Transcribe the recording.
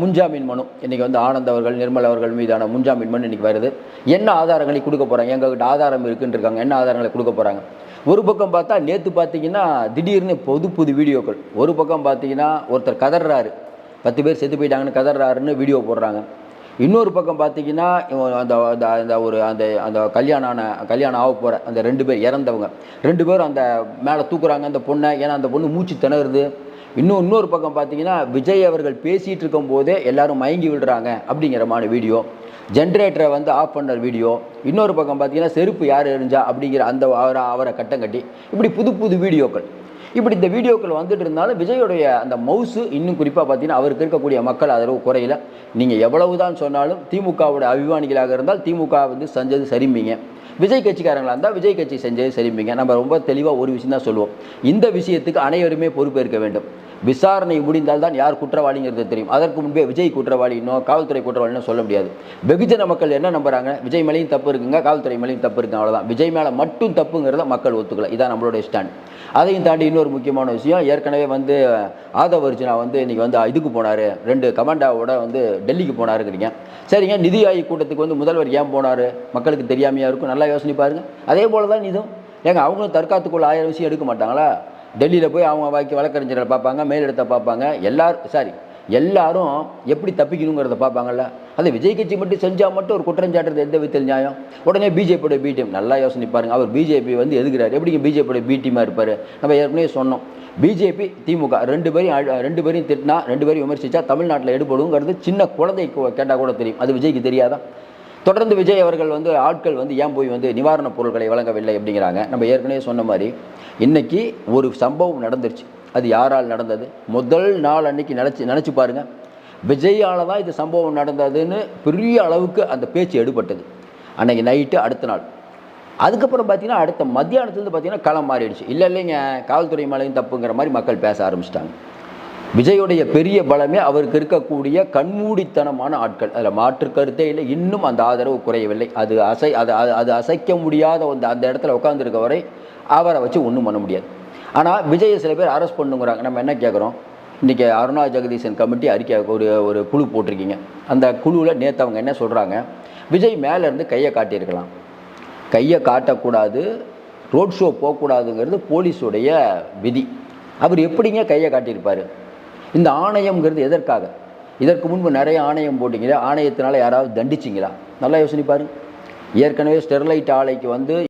முன்ஜாமீன் மனு இன்றைக்கி வந்து ஆனந்த் அவர்கள், நிர்மல் அவர்கள் மீதான முன்ஜாமீன் மனு இன்றைக்கி வருது. என்ன ஆதாரங்களை கொடுக்க போகிறாங்க? எங்ககிட்ட ஆதாரம் இருக்குன்னு இருக்காங்க. என்ன ஆதாரங்களை கொடுக்க போகிறாங்க? ஒரு பக்கம் பார்த்தா நேற்று பார்த்தீங்கன்னா திடீர்னு புது வீடியோக்கள். ஒரு பக்கம் பார்த்தீங்கன்னா ஒருத்தர் கதறாரு, 10 பேர் செத்து போயிட்டாங்கன்னு கதறாருன்னு வீடியோ போடுறாங்க. இன்னொரு பக்கம் பார்த்தீங்கன்னா அந்த கல்யாணம் ஆக போகிற அந்த 2 பேர் இறந்தவங்க 2 பேரும் அந்த மேலே தூக்குறாங்க அந்த பொண்ணை. ஏன்னா அந்த பொண்ணு மூச்சு திணறுது. இன்னொரு பக்கம் பார்த்தீங்கன்னா விஜய் அவர்கள் பேசிகிட்டு இருக்கும் போதே எல்லாரும் மயங்கி விடுறாங்க அப்படிங்கிறமான வீடியோ. ஜென்ரேட்டரை வந்து ஆஃப் பண்ண வீடியோ. இன்னொரு பக்கம் பார்த்தீங்கன்னா செருப்பு யார் எறிஞ்சா அப்படிங்கிற அந்த அவரை கட்டம் கட்டி இப்படி புது வீடியோக்கள். இப்படி இந்த வீடியோக்கள் வந்துட்டு இருந்தாலும் விஜயோடைய அந்த மவுசு இன்னும் குறிப்பாக பார்த்தீங்கன்னா அவருக்கு இருக்கக்கூடிய மக்கள் ஆதரவு குறையில. நீங்கள் எவ்வளவு தான் சொன்னாலும் திமுகவோட அபிமானிகளாக இருந்தால் திமுக வந்து செஞ்சது சரிம்பிங்க, விஜய் கட்சிக்காரங்களாக இருந்தால் விஜய் கட்சி செஞ்சது சரிம்பிங்க. நம்ம ரொம்ப தெளிவாக ஒரு விஷயம் தான் சொல்லுவோம், இந்த விஷயத்துக்கு அனைவருமே பொறுப்பேற்க வேண்டும். விசாரணை முடிந்தால் தான் யார் குற்றவாளிங்கிறது தெரியும். அதற்கு முன்பே விஜய் குற்றவாளி இன்னும் காவல்துறை குற்றவாளின்னு சொல்ல முடியாது. வெகுஜன மக்கள் என்ன நம்புறாங்க? விஜய் மேலேயும் தப்பு இருக்குங்க, காவல்துறை மேலேயும் தப்பு இருக்குங்க, அவ்வளோதான். விஜய் மேலே மட்டும் தப்புங்கிறத மக்கள் ஒத்துக்கல. இதான் நம்மளுடைய ஸ்டாண்ட். அதையும் தாண்டி இன்னொரு முக்கியமான விஷயம், ஏற்கனவே வந்து ஆதவ் அர்ஜுனா வந்து இன்றைக்கி வந்து இதுக்கு போனார், 2 கமாண்டாவோட வந்து டெல்லிக்கு போனாருங்கிறீங்க. சரிங்க, நிதி ஆயோக் கூட்டத்துக்கு வந்து முதல்வர் ஏன் போனார்? மக்களுக்கு தெரியாமையாக இருக்கும். நல்லா யோசனை பாருங்க. அதே போல் தான் இதுவும். ஏங்க அவங்களும் தற்காத்துக்குள்ள 1000 விஷயம் எடுக்க மாட்டாங்களா? டெல்லியில் போய் அவங்க வழக்கறிஞர்களை பார்ப்பாங்க, மேலிடத்தை பார்ப்பாங்க, எல்லாரும் எப்படி தப்பிக்கணுங்கிறத பார்ப்பாங்கல்ல. அது விஜய் கட்சி மட்டும் செஞ்சால் மட்டும் ஒரு குற்றஞ்சாட்டுறது எந்த விதத்தில் நியாயம்? உடனே பிஜேபியோட பி டீம். நல்லா யோசனை பாருங்கள். அவர் பிஜேபி வந்து எதுக்குறாரு? எப்படிங்க பிஜேபியோட பி டீமாக இருப்பார்? நம்ம ஏற்கனவே சொன்னோம், பிஜேபி திமுக 2 பேரையும் திட்டினா, 2 பேரையும் விமர்சித்தா தமிழ்நாட்டில் எடுபடுங்கிறது சின்ன குழந்தை கேட்டால் கூட தெரியும். அது விஜய்க்கு தெரியாதான்? தொடர்ந்து விஜய் அவர்கள் வந்து ஆட்கள் வந்து ஏன் போய் வந்து நிவாரணப் பொருட்களை வழங்கவில்லை அப்படிங்கிறாங்க. நம்ம ஏற்கனவே சொன்ன மாதிரி இன்றைக்கி ஒரு சம்பவம் நடந்துருச்சு. அது யாரால் நடந்தது? முதல் நாள் அன்றைக்கி நினச்சி பாருங்கள். விஜயால் தான் இது சம்பவம் நடந்ததுன்னு பெரிய அளவுக்கு அந்த பேச்சு எடுபட்டது அன்றைக்கி நைட்டு. அடுத்த நாள் அதுக்கப்புறம் பார்த்திங்கன்னா அடுத்த மத்தியானத்துலேருந்து பார்த்திங்கன்னா களம் மாறிடுச்சு. இல்லைங்க காவல்துறை மேலேயும் தப்புங்கிற மாதிரி மக்கள் பேச ஆரம்பிச்சிட்டாங்க. விஜயோடைய பெரிய பலமே அவருக்கு இருக்கக்கூடிய கண்மூடித்தனமான ஆட்கள். அதில் மாற்று கருத்தே இல்லை. இன்னும் அந்த ஆதரவு குறையவில்லை. அது அசைக்க முடியாத அந்த இடத்துல உட்காந்துருக்க வரை அவரை வச்சு ஒன்றும் பண்ண முடியாது. ஆனால் விஜயை சில பேர் அரெஸ்ட் பண்ணுங்கிறாங்க. நம்ம என்ன கேட்குறோம்? இன்றைக்கி அருணா ஜெகதீசன் கமிட்டி அறிக்கை ஒரு குழு போட்டிருக்கீங்க. அந்த குழுவில் நேற்று அவங்க என்ன சொல்கிறாங்க? விஜய் மேலேருந்து கையை காட்டியிருக்கலாம், கையை காட்டக்கூடாது, ரோட் ஷோ போகக்கூடாதுங்கிறது போலீஸுடைய விதி. அவர் எப்படிங்க கையை காட்டியிருப்பார்? இந்த ஆணையம்ங்கிறது எதற்காக? இதற்கு முன்பு நிறைய ஆணையம் போட்டிங்களா? ஆணையத்தினால யாராவது தண்டிச்சிங்களா? நல்லா யோசனை பாருங்க. ஏற்கனவே ஸ்டெர்லைட் ஆலைக்கு வந்து